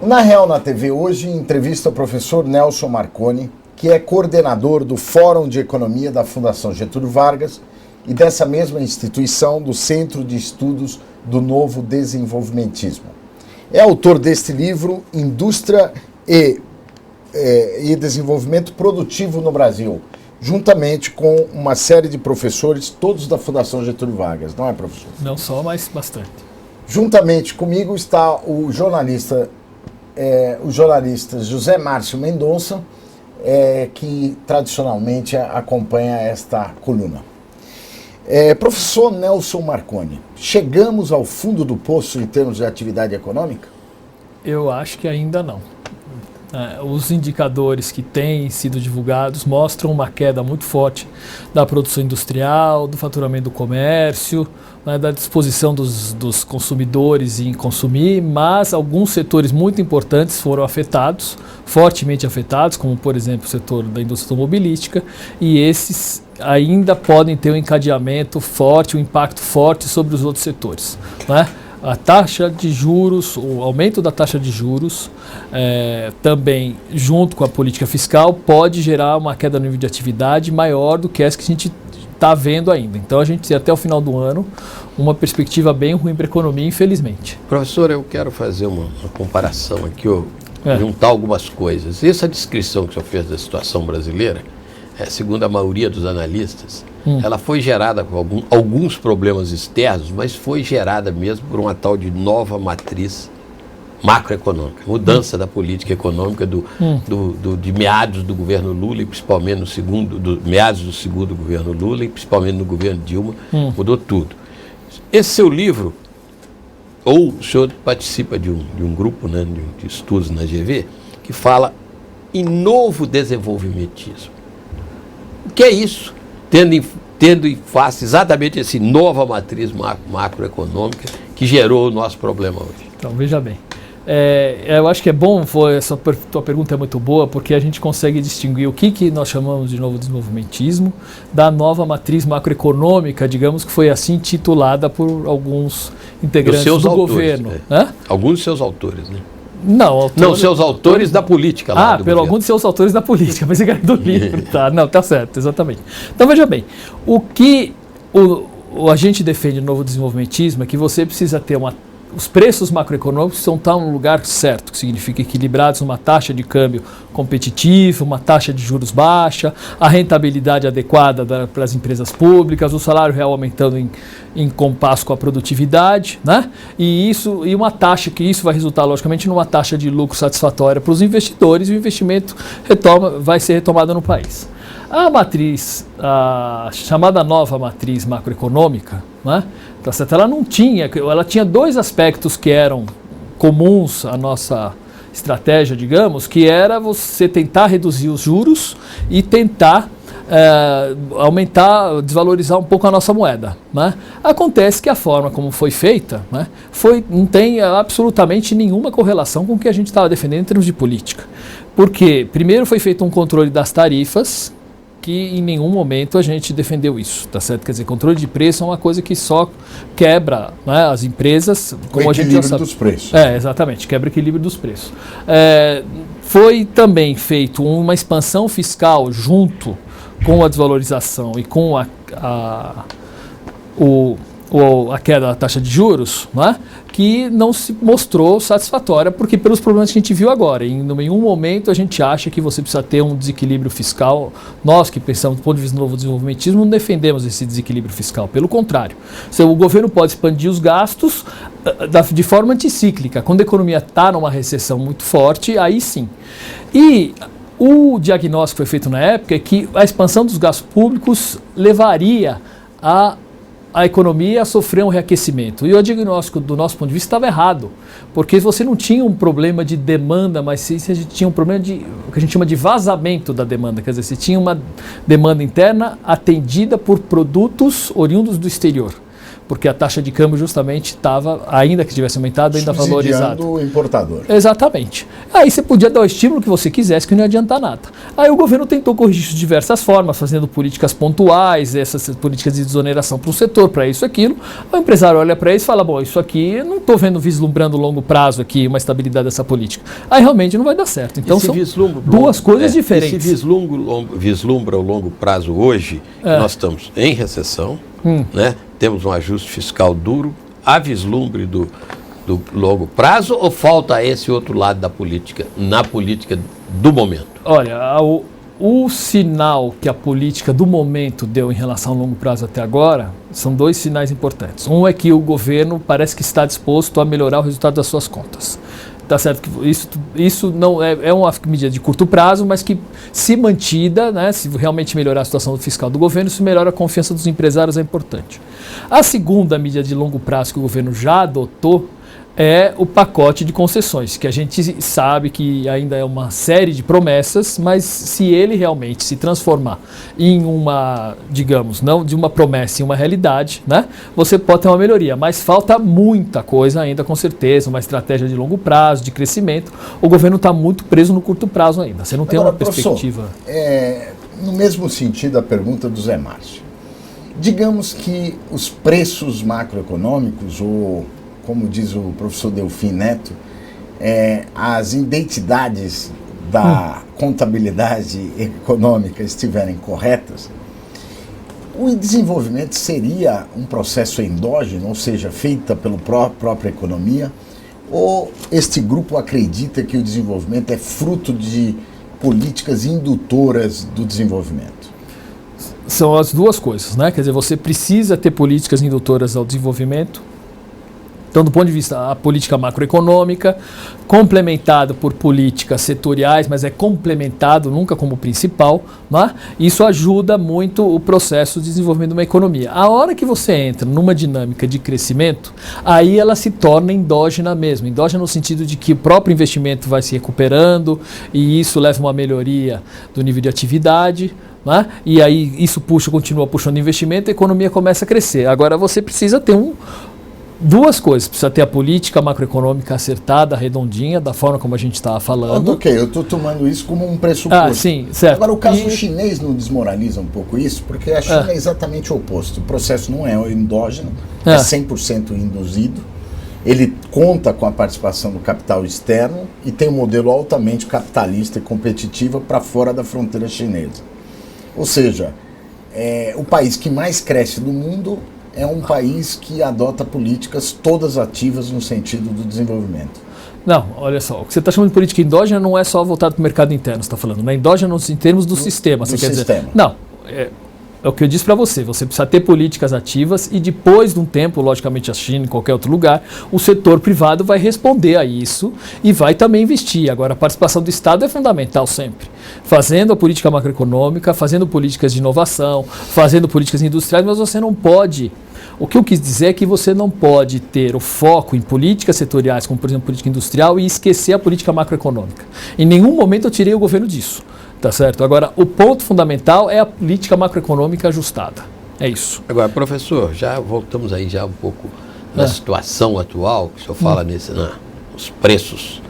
Na Real na TV hoje entrevista o professor Nelson Marconi, que é coordenador do Fórum de Economia da Fundação Getúlio Vargas e dessa mesma instituição do Centro de Estudos do Novo Desenvolvimentismo. É autor deste livro Indústria e Desenvolvimento Produtivo no Brasil, juntamente com uma série de professores, todos da Fundação Getúlio Vargas, não é, professor? Não só, mas bastante. Juntamente comigo está o jornalista José Márcio Mendonça, que tradicionalmente acompanha esta coluna. Professor Nelson Marconi, chegamos ao fundo do poço em termos de atividade econômica? Eu acho que ainda não. Os indicadores que têm sido divulgados mostram uma queda muito forte da produção industrial, do faturamento do comércio, da disposição dos consumidores em consumir, mas alguns setores muito importantes foram afetados, fortemente afetados, como por exemplo o setor da indústria automobilística, e esses ainda podem ter um encadeamento forte, um impacto forte sobre os outros setores, né? A taxa de juros, o aumento da taxa de juros, também junto com a política fiscal, pode gerar uma queda no nível de atividade maior do que essa que a gente está vendo ainda. Então a gente tem até o final do ano uma perspectiva bem ruim para a economia, infelizmente. Professor, eu quero fazer uma comparação aqui, juntar algumas coisas. Essa descrição que o senhor fez da situação brasileira, segundo a maioria dos analistas, ela foi gerada com alguns problemas externos, mas foi gerada mesmo por uma tal de nova matriz macroeconômica, mudança da política econômica de meados do governo Lula e principalmente meados do segundo governo Lula e principalmente no governo Dilma, mudou tudo. Esse seu livro, ou o senhor participa de um grupo, né, de estudos na GV, que fala em novo desenvolvimentismo. O que é isso? Tendo em face exatamente essa nova matriz macroeconômica que gerou o nosso problema hoje. Então, veja bem. Eu acho que é bom, essa tua pergunta é muito boa, porque a gente consegue distinguir o que nós chamamos de novo desenvolvimentismo da nova matriz macroeconômica, digamos que foi assim titulada por alguns integrantes do governo. Alguns dos seus autores, né? Não, seus autores da política. Alguns de seus autores da política, mas é do livro. Tá certo, exatamente. Então veja bem, o que a gente defende no novo desenvolvimentismo é que você precisa ter os preços macroeconômicos precisam estar no lugar certo, que significa equilibrados, uma taxa de câmbio competitiva, uma taxa de juros baixa, a rentabilidade adequada para as empresas públicas, o salário real aumentando em compasso com a produtividade, né? E uma taxa que isso vai resultar, logicamente, numa taxa de lucro satisfatória para os investidores, e o investimento vai ser retomado no país. A matriz, chamada nova matriz macroeconômica, né? Tá certo? Ela tinha dois aspectos que eram comuns à nossa estratégia, digamos, que era você tentar reduzir os juros e tentar desvalorizar um pouco a nossa moeda, né? Acontece que a forma como foi feita, né, não tem absolutamente nenhuma correlação com o que a gente estava defendendo em termos de política. Porque primeiro foi feito um controle das tarifas, que em nenhum momento a gente defendeu isso, tá certo? Quer dizer, controle de preço é uma coisa que só quebra, né, as empresas, como o equilíbrio dos preços. Exatamente, quebra o equilíbrio dos preços. Foi também feito uma expansão fiscal junto com a desvalorização e com a queda da taxa de juros, né, que não se mostrou satisfatória, porque pelos problemas que a gente viu agora, em nenhum momento a gente acha que você precisa ter um desequilíbrio fiscal. Nós que pensamos do ponto de vista do novo desenvolvimentismo não defendemos esse desequilíbrio fiscal, pelo contrário. O governo pode expandir os gastos de forma anticíclica. Quando a economia está numa recessão muito forte, aí sim. E o diagnóstico que foi feito na época é que a expansão dos gastos públicos levaria a economia a sofrer um reaquecimento. E o diagnóstico, do nosso ponto de vista, estava errado, porque você não tinha um problema de demanda, mas você tinha um problema o que a gente chama de vazamento da demanda. Quer dizer, você tinha uma demanda interna atendida por produtos oriundos do exterior. porque a taxa de câmbio justamente estava, ainda que tivesse aumentado, ainda valorizada. O importador. Exatamente. Aí você podia dar o estímulo que você quisesse, que não ia adiantar nada. Aí o governo tentou corrigir isso de diversas formas, fazendo políticas pontuais, essas políticas de desoneração para um setor, para isso, aquilo. O empresário olha para isso e fala, bom, isso aqui eu não estou vendo vislumbrando longo prazo aqui, uma estabilidade dessa política. Aí realmente não vai dar certo. Então são duas coisas diferentes. Se vislumbra o longo prazo hoje, nós estamos em recessão, né? Temos um ajuste fiscal duro, há vislumbre do longo prazo ou falta esse outro lado da política, na política do momento? Olha, o sinal que a política do momento deu em relação ao longo prazo até agora são dois sinais importantes. Um é que o governo parece que está disposto a melhorar o resultado das suas contas. Tá certo que isso não é uma medida de curto prazo, mas que, se mantida, né, se realmente melhorar a situação fiscal do governo, isso melhora a confiança dos empresários, é importante. A segunda medida de longo prazo que o governo já adotou é o pacote de concessões, que a gente sabe que ainda é uma série de promessas, mas se ele realmente se transformar em uma, digamos, não de uma promessa em uma realidade, né, você pode ter uma melhoria, mas falta muita coisa ainda, com certeza, uma estratégia de longo prazo, de crescimento. O governo está muito preso no curto prazo ainda, você não tem uma perspectiva. No mesmo sentido, a pergunta do Zé Márcio. Digamos que os preços macroeconômicos, ou como diz o professor Delfim Neto, as identidades da contabilidade econômica estiverem corretas, o desenvolvimento seria um processo endógeno, ou seja, feita pela própria economia, ou este grupo acredita que o desenvolvimento é fruto de políticas indutoras do desenvolvimento? São as duas coisas, né? Quer dizer, você precisa ter políticas indutoras ao desenvolvimento. Então, do ponto de vista da política macroeconômica, complementado por políticas setoriais, mas é complementado, nunca como principal, né? Isso ajuda muito o processo de desenvolvimento de uma economia. A hora que você entra numa dinâmica de crescimento, aí ela se torna endógena mesmo. Endógena no sentido de que o próprio investimento vai se recuperando e isso leva a uma melhoria do nível de atividade, né? E aí isso continua puxando investimento e a economia começa a crescer. Agora você precisa ter duas coisas, precisa ter a política macroeconômica acertada, redondinha, da forma como a gente estava falando. Ok, eu estou tomando isso como um pressuposto. Sim, certo. Agora, o caso chinês não desmoraliza um pouco isso, porque a China é exatamente o oposto. O processo não é endógeno, é 100% induzido. Ele conta com a participação do capital externo e tem um modelo altamente capitalista e competitivo para fora da fronteira chinesa. Ou seja, o país que mais cresce do mundo é um país que adota políticas todas ativas no sentido do desenvolvimento. Não, olha só, o que você está chamando de política endógena não é só voltado para o mercado interno, você está falando, não é endógena em termos do sistema. Você quer dizer, não, é o que eu disse para você precisa ter políticas ativas e depois de um tempo, logicamente a China, em qualquer outro lugar, o setor privado vai responder a isso e vai também investir. Agora, a participação do Estado é fundamental sempre. Fazendo a política macroeconômica, fazendo políticas de inovação, fazendo políticas industriais, mas você não pode. O que eu quis dizer é que você não pode ter o foco em políticas setoriais, como por exemplo política industrial, e esquecer a política macroeconômica. Em nenhum momento eu tirei o governo disso, tá certo? Agora, o ponto fundamental é a política macroeconômica ajustada. É isso. Agora, professor, já voltamos aí já um pouco na situação atual, que o senhor fala nos preços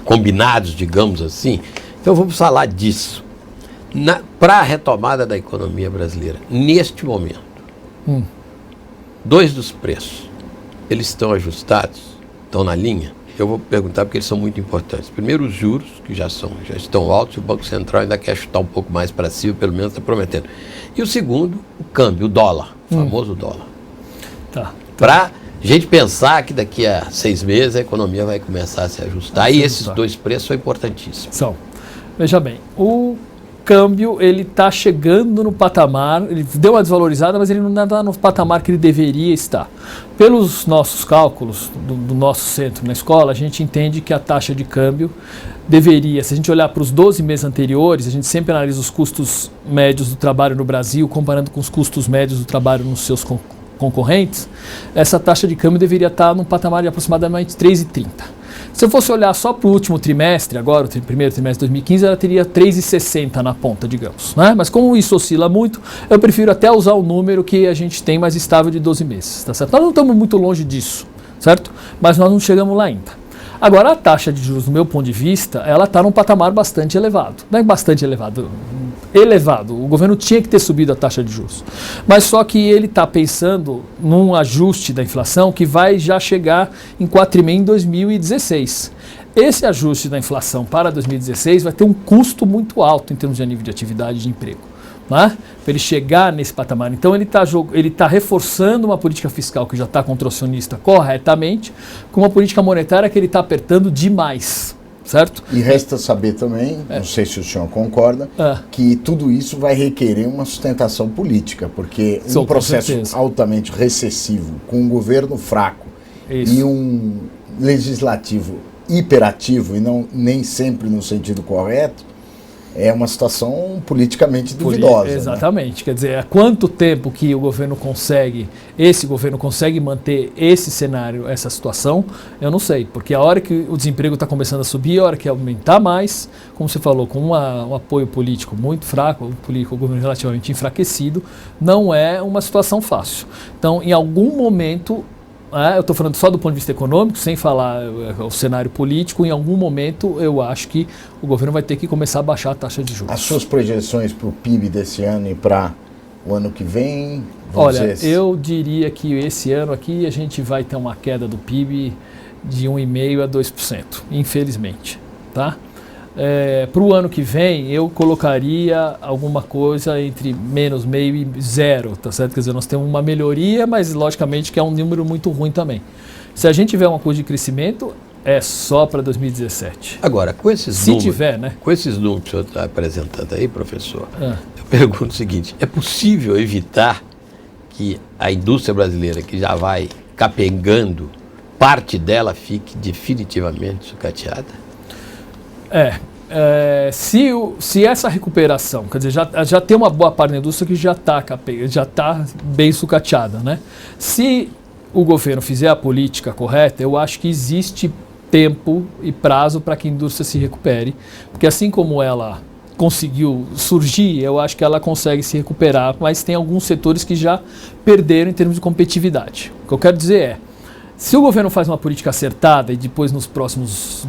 combinados, digamos assim. Então vamos falar disso. Para a retomada da economia brasileira, neste momento, dois dos preços, eles estão ajustados, estão na linha? Eu vou perguntar porque eles são muito importantes. Primeiro, os juros, que já estão altos, e o Banco Central ainda quer chutar um pouco mais para cima, pelo menos está prometendo. E o segundo, o câmbio, o dólar, o famoso dólar. Para a gente pensar que daqui a 6 meses a economia vai começar a se ajustar. E esses dois preços são importantíssimos. Veja bem, o câmbio ele está chegando no patamar, ele deu uma desvalorizada, mas ele não está no patamar que ele deveria estar. Pelos nossos cálculos do nosso centro na escola, a gente entende que a taxa de câmbio deveria, se a gente olhar para os 12 meses anteriores, a gente sempre analisa os custos médios do trabalho no Brasil, comparando com os custos médios do trabalho nos seus concorrentes, essa taxa de câmbio deveria estar num patamar de aproximadamente 3,30. Se eu fosse olhar só para o último trimestre, agora, o primeiro trimestre de 2015, ela teria 3,60 na ponta, digamos. Né? Mas como isso oscila muito, eu prefiro até usar o número que a gente tem mais estável de 12 meses. Tá certo? Nós não estamos muito longe disso, certo? Mas nós não chegamos lá ainda. Agora, a taxa de juros, do meu ponto de vista, ela está num patamar bastante elevado. Não é bastante elevado, elevado. O governo tinha que ter subido a taxa de juros. Mas só que ele está pensando num ajuste da inflação que vai já chegar em 4,5% em 2016. Esse ajuste da inflação para 2016 vai ter um custo muito alto em termos de nível de atividade e de emprego. Né? Para ele chegar nesse patamar. Então ele está reforçando uma política fiscal que já está contracionista corretamente, com uma política monetária que ele está apertando demais, certo? E resta saber também, não sei se o senhor concorda, que tudo isso vai requerer uma sustentação política, porque um processo altamente recessivo, com um governo fraco e um legislativo hiperativo e nem sempre no sentido correto, é uma situação politicamente duvidosa. Exatamente. Né? Quer dizer, há quanto tempo que esse governo consegue manter esse cenário, essa situação, eu não sei. Porque a hora que o desemprego está começando a subir, a hora que aumentar mais, como você falou, com um apoio político muito fraco, o governo relativamente enfraquecido, não é uma situação fácil. Então, em algum momento... eu estou falando só do ponto de vista econômico, sem falar o cenário político. Em algum momento, eu acho que o governo vai ter que começar a baixar a taxa de juros. As suas projeções para o PIB desse ano e para o ano que vem? Olha, eu diria que esse ano aqui a gente vai ter uma queda do PIB de 1,5% a 2%, infelizmente. Tá? Para o ano que vem, eu colocaria alguma coisa entre menos meio e zero, tá certo? Quer dizer, nós temos uma melhoria, mas logicamente que é um número muito ruim também. Se a gente tiver uma coisa de crescimento, é só para 2017. Agora, com esses números... Se tiver, né? Com esses números que o senhor está apresentando aí, professor, eu pergunto o seguinte, é possível evitar que a indústria brasileira, que já vai capengando, parte dela fique definitivamente sucateada? Se essa recuperação, quer dizer, já tem uma boa parte da indústria que já está bem sucateada, né? Se o governo fizer a política correta, eu acho que existe tempo e prazo para que a indústria se recupere, porque assim como ela conseguiu surgir, eu acho que ela consegue se recuperar, mas tem alguns setores que já perderam em termos de competitividade. O que eu quero dizer é, se o governo faz uma política acertada e depois nos próximos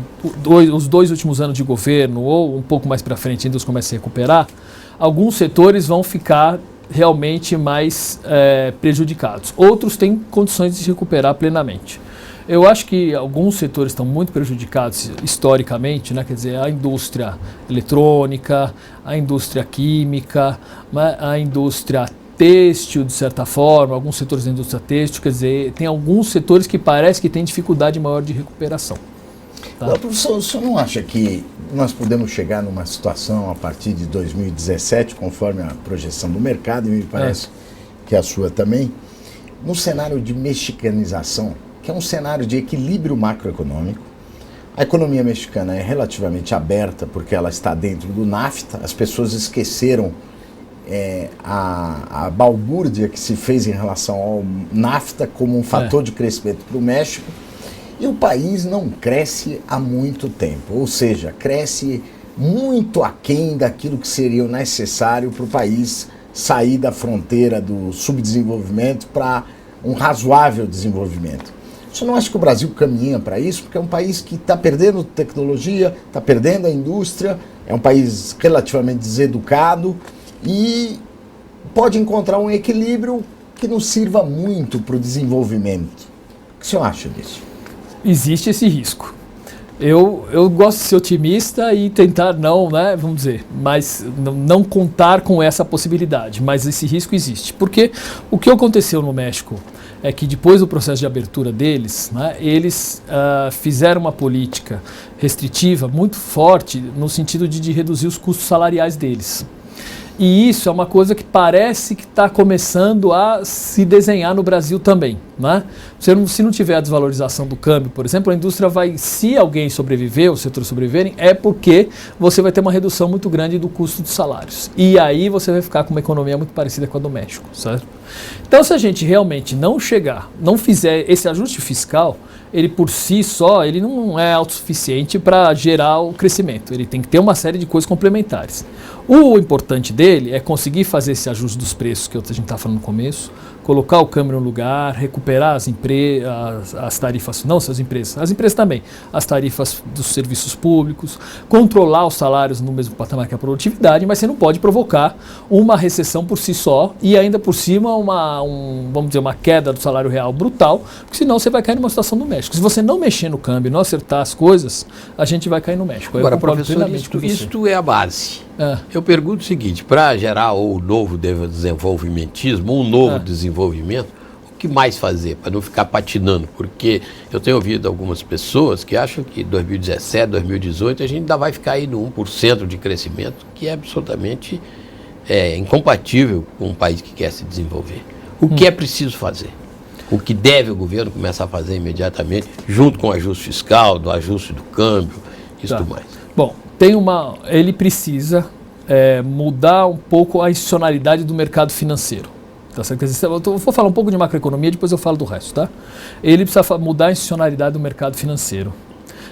os 2 últimos anos de governo ou um pouco mais para frente a indústria começa a se recuperar, alguns setores vão ficar realmente mais prejudicados. Outros têm condições de se recuperar plenamente. Eu acho que alguns setores estão muito prejudicados historicamente, né? Quer dizer, a indústria eletrônica, a indústria química, a indústria têxtil, de certa forma, alguns setores da indústria têxtil, quer dizer, tem alguns setores que parece que têm dificuldade maior de recuperação. Tá? Professor, o senhor não acha que nós podemos chegar numa situação a partir de 2017, conforme a projeção do mercado, e me parece que a sua também, num cenário de mexicanização, que é um cenário de equilíbrio macroeconômico? A economia mexicana é relativamente aberta porque ela está dentro do NAFTA, as pessoas esqueceram a balbúrdia que se fez em relação ao NAFTA como um fator de crescimento para o México, e o país não cresce há muito tempo, ou seja, cresce muito aquém daquilo que seria necessário para o país sair da fronteira do subdesenvolvimento para um razoável desenvolvimento. Você não acha que o Brasil caminha para isso? Porque é um país que está perdendo tecnologia, está perdendo a indústria, é um país relativamente deseducado, e pode encontrar um equilíbrio que nos sirva muito para o desenvolvimento. O que o senhor acha disso? Existe esse risco. Eu gosto de ser otimista e tentar não, né, vamos dizer, mas não contar com essa possibilidade, mas esse risco existe. Porque o que aconteceu no México é que depois do processo de abertura deles, né, eles fizeram uma política restritiva muito forte no sentido de reduzir os custos salariais deles. E isso é uma coisa que parece que está começando a se desenhar no Brasil também. Né? Se não tiver a desvalorização do câmbio, por exemplo, a indústria vai, se alguém sobreviver, os setores sobreviverem, é porque você vai ter uma redução muito grande do custo dos salários. E aí você vai ficar com uma economia muito parecida com a do México, certo? Então, se a gente realmente não fizer esse ajuste fiscal, ele por si só, ele não é autossuficiente para gerar o crescimento. Ele tem que ter uma série de coisas complementares. O importante dele é conseguir fazer esse ajuste dos preços que a gente está falando no começo, colocar o câmbio no lugar, recuperar as tarifas, não só as empresas também, as tarifas dos serviços públicos, controlar os salários no mesmo patamar que a produtividade, mas você não pode provocar uma recessão por si só e ainda por cima vamos dizer, uma queda do salário real brutal, porque senão você vai cair numa situação do México. Se você não mexer no câmbio e não acertar as coisas, a gente vai cair no México. Agora, professor, isto é a base. Eu pergunto o seguinte, para gerar o novo desenvolvimentismo, um novo desenvolvimento, o que mais fazer para não ficar patinando? Porque eu tenho ouvido algumas pessoas que acham que 2017, 2018 a gente ainda vai ficar aí no 1% de crescimento, que é absolutamente incompatível com um país que quer se desenvolver. O que é preciso fazer? O que deve o governo começar a fazer imediatamente, junto com o ajuste fiscal, do ajuste do câmbio, isso tudo mais? Bom, ele precisa mudar um pouco a institucionalidade do mercado financeiro. Tá certo? Eu vou falar um pouco de macroeconomia, depois eu falo do resto, tá? Ele precisa mudar a institucionalidade do mercado financeiro.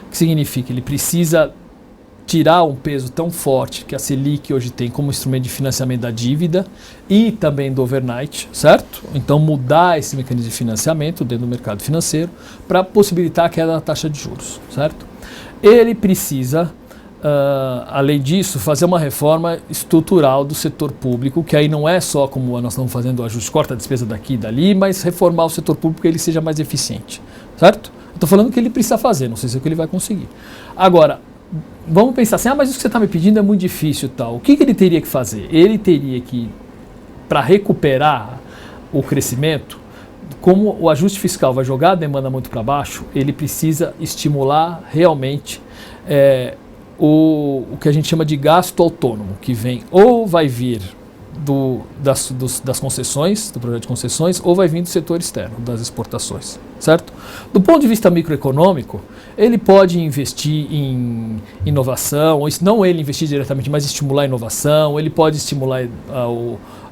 O que significa? Ele precisa tirar um peso tão forte que a Selic hoje tem como instrumento de financiamento da dívida e também do overnight, certo? Então mudar esse mecanismo de financiamento dentro do mercado financeiro para possibilitar a queda da taxa de juros, certo? Ele precisa, além disso, fazer uma reforma estrutural do setor público, que aí não é só como nós estamos fazendo o ajuste, corta a despesa daqui e dali, mas reformar o setor público que ele seja mais eficiente, certo? Eu estou falando que ele precisa fazer, não sei se é o que ele vai conseguir. Agora, vamos pensar assim, mas isso que você está me pedindo é muito difícil e tal. O que ele teria que fazer? Ele teria que, para recuperar o crescimento, como o ajuste fiscal vai jogar a demanda muito para baixo, ele precisa estimular realmente o que a gente chama de gasto autônomo, que vem ou vai vir das concessões, do projeto de concessões, ou vai vir do setor externo, das exportações, certo? Do ponto de vista microeconômico, ele pode investir em inovação, ou não ele investir diretamente, mas estimular a inovação, ele pode estimular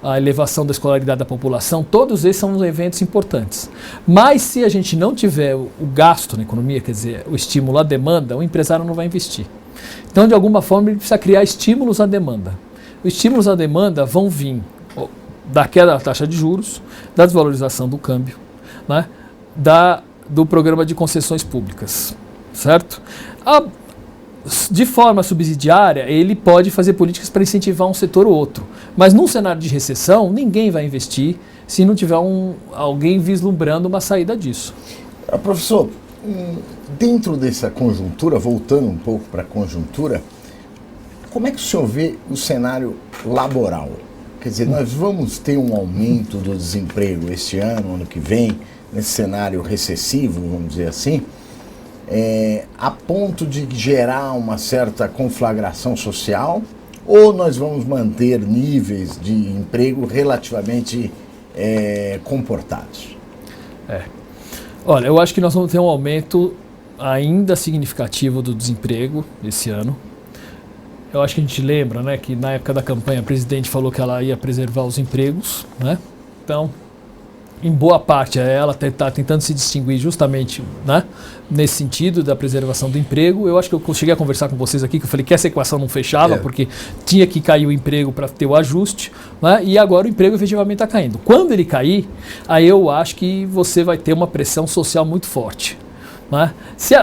a elevação da escolaridade da população, todos esses são eventos importantes. Mas se a gente não tiver o gasto na economia, quer dizer, o estímulo à demanda, o empresário não vai investir. Então, de alguma forma, ele precisa criar estímulos à demanda. Os estímulos à demanda vão vir da queda da taxa de juros, da desvalorização do câmbio, né, do programa de concessões públicas, certo? De forma subsidiária, ele pode fazer políticas para incentivar um setor ou outro, mas num cenário de recessão, ninguém vai investir se não tiver alguém vislumbrando uma saída disso. Professor, dentro dessa conjuntura, voltando um pouco para a conjuntura, como é que o senhor vê o cenário laboral? Quer dizer, nós vamos ter um aumento do desemprego este ano que vem, nesse cenário recessivo, vamos dizer assim, a ponto de gerar uma certa conflagração social, ou nós vamos manter níveis de emprego relativamente comportados? Olha, eu acho que nós vamos ter um aumento ainda significativo do desemprego esse ano. Eu acho que a gente lembra, né, que na época da campanha a presidente falou que ela ia preservar os empregos, né? Então, em boa parte, ela está tentando se distinguir justamente, né, nesse sentido da preservação do emprego. Eu acho que eu cheguei a conversar com vocês aqui, que eu falei que essa equação não fechava, porque tinha que cair o emprego para ter o ajuste, né, e agora o emprego efetivamente está caindo. Quando ele cair, aí eu acho que você vai ter uma pressão social muito forte. Né?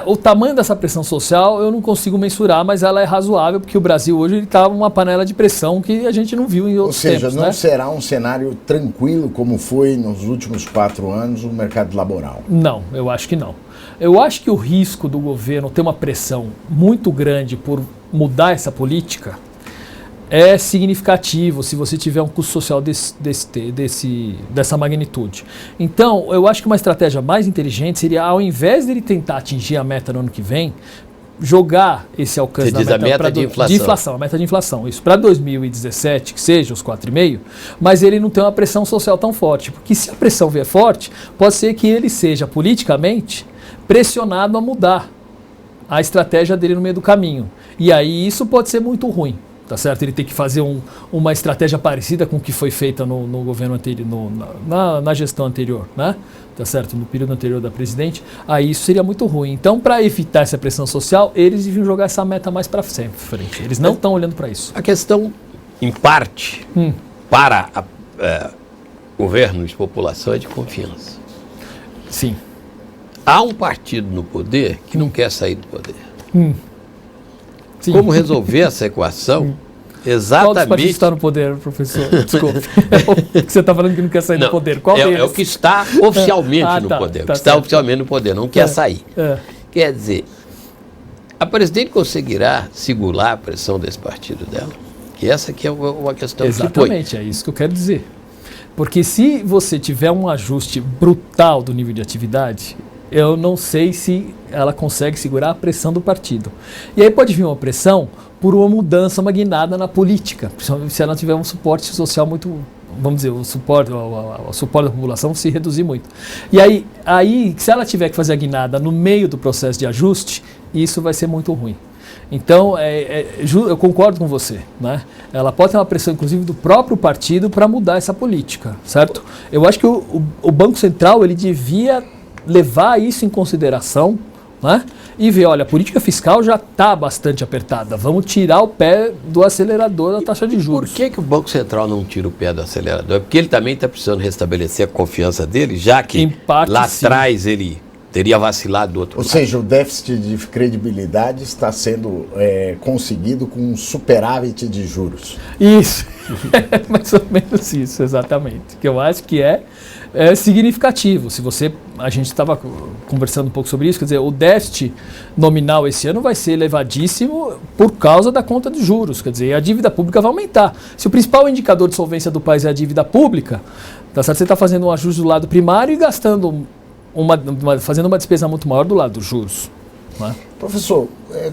O tamanho dessa pressão social eu não consigo mensurar, mas ela é razoável, porque o Brasil hoje está uma panela de pressão que a gente não viu em outros tempos. Ou seja, não será um cenário tranquilo como foi nos últimos 4 anos o mercado laboral? Não, eu acho que não. Eu acho que o risco do governo ter uma pressão muito grande por mudar essa política é significativo se você tiver um custo social dessa magnitude. Então, eu acho que uma estratégia mais inteligente seria, ao invés de ele tentar atingir a meta no ano que vem, jogar esse alcance Você diz a meta de inflação. A meta de inflação. Isso para 2017, que seja os 4,5%, mas ele não tem uma pressão social tão forte. Porque se a pressão vier forte, pode ser que ele seja politicamente pressionado a mudar a estratégia dele no meio do caminho. E aí isso pode ser muito ruim. Tá certo? Ele tem que fazer uma estratégia parecida com o que foi feita no governo anterior, na gestão anterior, né? Tá certo? No período anterior da presidente, aí isso seria muito ruim. Então, para evitar essa pressão social, eles deviam jogar essa meta mais para frente. Eles não estão olhando para isso. A questão, em parte, para governos e população é de confiança. Sim. Há um partido no poder que não quer sair do poder. Sim. Como resolver essa equação? Exatamente. Qual dos partidos está no poder, professor? Desculpe. É o que você está falando que não quer sair do poder. Qual deles? É o que está oficialmente no poder. Tá, o que está oficialmente no poder, não quer sair. É. Quer dizer, a presidente conseguirá segurar a pressão desse partido dela? Que essa aqui é uma questão que Exatamente, é isso que eu quero dizer. Porque se você tiver um ajuste brutal do nível de atividade, eu não sei se ela consegue segurar a pressão do partido. E aí pode vir uma pressão por uma mudança, uma guinada na política, principalmente se ela tiver um suporte social muito, vamos dizer, o suporte da população se reduzir muito. E aí, se ela tiver que fazer a guinada no meio do processo de ajuste, isso vai ser muito ruim. Então, eu concordo com você, né? Ela pode ter uma pressão, inclusive, do próprio partido para mudar essa política, certo? Eu acho que o Banco Central, ele devia levar isso em consideração, né? E ver, olha, a política fiscal já está bastante apertada, vamos tirar o pé do acelerador da taxa de juros. Por que o Banco Central não tira o pé do acelerador? É porque ele também está precisando restabelecer a confiança dele, já que lá atrás ele teria vacilado do outro lado. Ou seja, o déficit de credibilidade está sendo conseguido com um superávit de juros. Isso, é mais ou menos isso, exatamente. Que eu acho que é significativo. A gente estava conversando um pouco sobre isso, quer dizer, o déficit nominal esse ano vai ser elevadíssimo por causa da conta de juros, quer dizer, a dívida pública vai aumentar. Se o principal indicador de solvência do país é a dívida pública, tá certo? Você está fazendo um ajuste do lado primário e gastando fazendo uma despesa muito maior do lado dos juros. Né? Professor,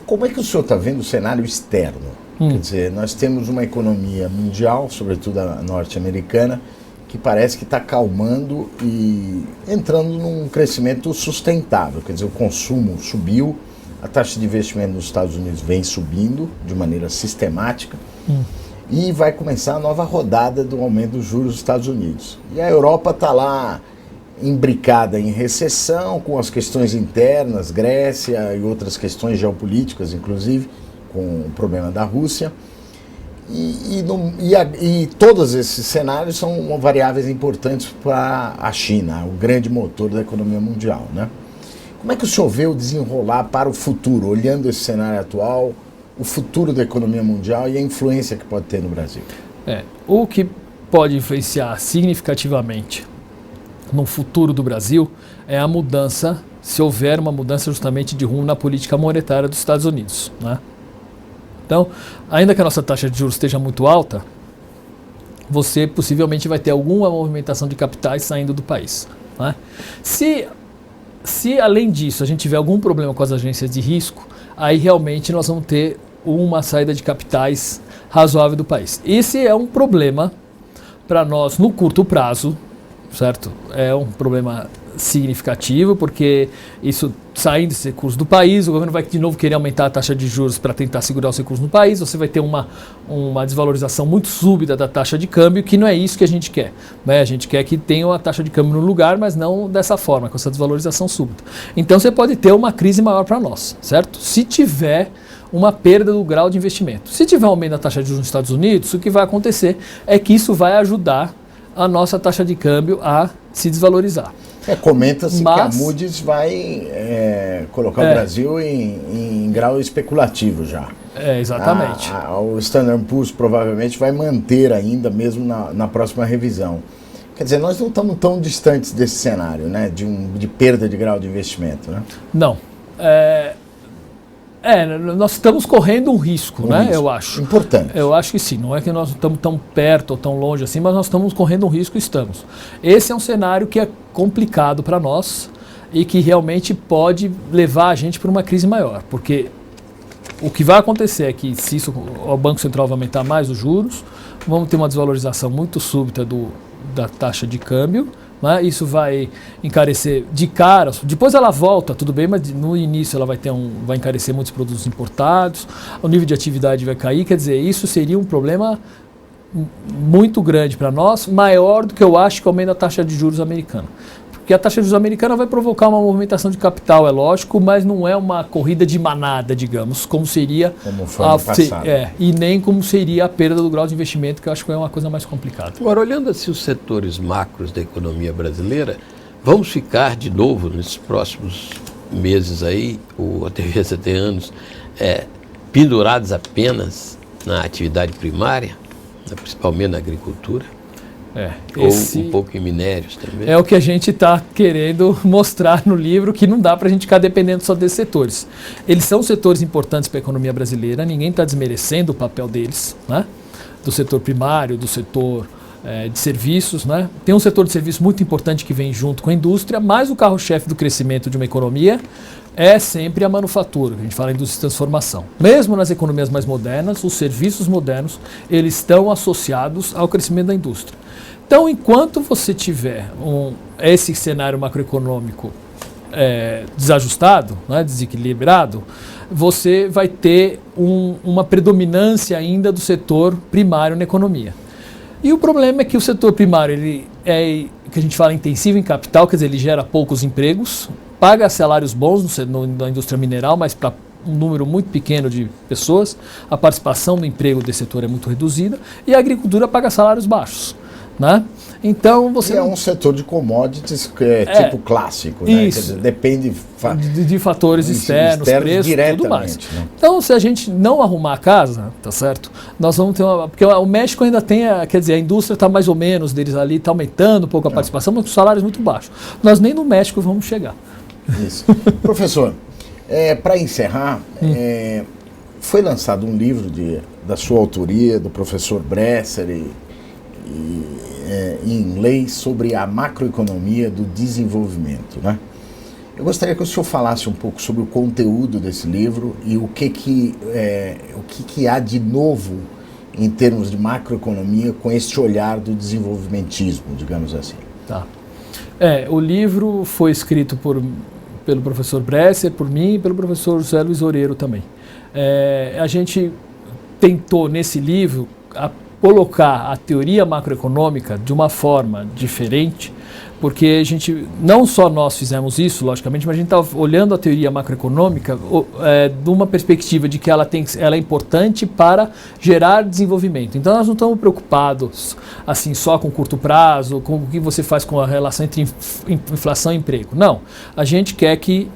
como é que o senhor está vendo o cenário externo? Quer dizer, nós temos uma economia mundial, sobretudo a norte-americana, que parece que está calmando e entrando num crescimento sustentável. Quer dizer, o consumo subiu, a taxa de investimento nos Estados Unidos vem subindo de maneira sistemática e vai começar a nova rodada do aumento dos juros dos Estados Unidos. E a Europa está lá imbricada em recessão, com as questões internas, Grécia e outras questões geopolíticas, inclusive, com o problema da Rússia. E todos esses cenários são variáveis importantes para a China, o grande motor da economia mundial, né? Como é que o senhor vê o desenrolar para o futuro, olhando esse cenário atual, o futuro da economia mundial e a influência que pode ter no Brasil? O que pode influenciar significativamente no futuro do Brasil é a mudança, se houver uma mudança justamente de rumo na política monetária dos Estados Unidos, né? Então, ainda que a nossa taxa de juros esteja muito alta, você possivelmente vai ter alguma movimentação de capitais saindo do país, né? Se além disso a gente tiver algum problema com as agências de risco, aí realmente nós vamos ter uma saída de capitais razoável do país. Esse é um problema para nós no curto prazo, certo? É um problema significativo, porque isso saindo desse recurso do país, o governo vai de novo querer aumentar a taxa de juros para tentar segurar os recursos no país, você vai ter uma desvalorização muito súbita da taxa de câmbio, que não é isso que a gente quer, né? A gente quer que tenha uma taxa de câmbio no lugar, mas não dessa forma, com essa desvalorização súbita. Então você pode ter uma crise maior para nós, certo? Se tiver uma perda do grau de investimento. Se tiver um aumento da taxa de juros nos Estados Unidos, o que vai acontecer é que isso vai ajudar a nossa taxa de câmbio a se desvalorizar. Comenta-se que a Moody's vai colocar o Brasil em grau especulativo já. Exatamente. O Standard & Poor's provavelmente vai manter ainda, mesmo na próxima revisão. Quer dizer, nós não estamos tão distantes desse cenário, né, de perda de grau de investimento, né? Não. Nós estamos correndo um risco, né? Eu acho. Importante. Eu acho que sim. Não é que nós estamos tão perto ou tão longe assim, mas nós estamos correndo um risco, estamos. Esse é um cenário que é complicado para nós e que realmente pode levar a gente para uma crise maior, porque O que vai acontecer é que se isso, o Banco Central vai aumentar mais os juros, vamos ter uma desvalorização muito súbita da taxa de câmbio, né? Isso vai encarecer de cara, depois ela volta, tudo bem, mas no início ela vai encarecer muitos produtos importados, o nível de atividade vai cair, quer dizer, isso seria um problema muito grande para nós, maior do que eu acho que o aumento da taxa de juros americana. Porque a taxa de juros americana vai provocar uma movimentação de capital, é lógico, mas não é uma corrida de manada, digamos, como seria como foi no passado. E nem como seria a perda do grau de investimento, que eu acho que é uma coisa mais complicada. Agora, olhando assim os setores macros da economia brasileira, vamos ficar de novo nesses próximos meses aí, ou até anos, pendurados apenas na atividade primária, principalmente na agricultura? Ou um pouco em minérios também. É o que a gente está querendo mostrar no livro, que não dá para a gente ficar dependendo só desses setores. Eles são setores importantes para a economia brasileira, ninguém está desmerecendo o papel deles, né? Do setor primário, do setor de serviços, né? Tem um setor de serviços muito importante que vem junto com a indústria, mas o carro-chefe do crescimento de uma economia é sempre a manufatura, a gente fala em indústria de transformação. Mesmo nas economias mais modernas, os serviços modernos, eles estão associados ao crescimento da indústria. Então, enquanto você tiver esse cenário macroeconômico desajustado, né, desequilibrado, você vai ter uma predominância ainda do setor primário na economia. E o problema é que o setor primário, ele que a gente fala intensivo em capital, quer dizer, ele gera poucos empregos, paga salários bons na indústria mineral, mas para um número muito pequeno de pessoas, a participação do emprego desse setor é muito reduzida, e a agricultura paga salários baixos. Né? Então você é um setor de commodities tipo clássico, né? Quer dizer, depende de fatores externos, preço, tudo mais. Né? Então, se a gente não arrumar a casa, tá certo? Nós vamos ter porque o México ainda tem, quer dizer, a indústria está mais ou menos deles ali, está aumentando um pouco a participação, mas com salários muito baixos. Nós nem no México vamos chegar. Isso. Professor, para encerrar, foi lançado um livro da sua autoria, do professor Bresser em inglês, sobre a macroeconomia do desenvolvimento, né? Eu gostaria que o senhor falasse um pouco sobre o conteúdo desse livro e o que há de novo em termos de macroeconomia com este olhar do desenvolvimentismo, digamos assim. Tá. O livro foi escrito pelo professor Bresser, por mim e pelo professor José Luiz Oreiro também. A gente tentou nesse livro colocar a teoria macroeconômica de uma forma diferente, porque não só nós fizemos isso, logicamente, mas a gente está olhando a teoria macroeconômica de uma perspectiva de que ela é importante para gerar desenvolvimento. Então nós não estamos preocupados assim só com curto prazo, com o que você faz com a relação entre inflação e emprego. Não, a gente quer que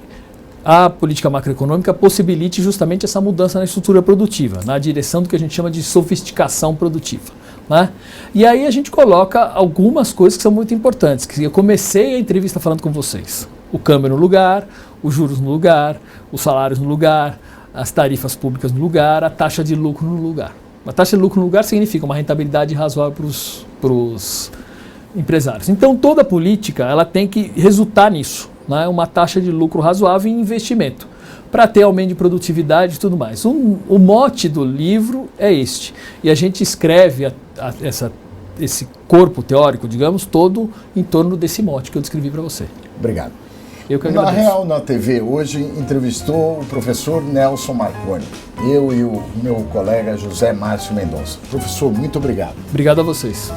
a política macroeconômica possibilite justamente essa mudança na estrutura produtiva, na direção do que a gente chama de sofisticação produtiva. Né? E aí a gente coloca algumas coisas que são muito importantes, que eu comecei a entrevista falando com vocês. O câmbio no lugar, os juros no lugar, os salários no lugar, as tarifas públicas no lugar, a taxa de lucro no lugar. A taxa de lucro no lugar significa uma rentabilidade razoável para os empresários. Então toda política ela tem que resultar nisso. Né, uma taxa de lucro razoável em investimento, para ter aumento de produtividade e tudo mais. O mote do livro é este. E a gente escreve esse corpo teórico, digamos, todo em torno desse mote que eu descrevi para você. Obrigado. Eu que agradeço. Na Real na TV, hoje entrevistou o professor Nelson Marconi. Eu e o meu colega José Márcio Mendonça. Professor, muito obrigado. Obrigado a vocês.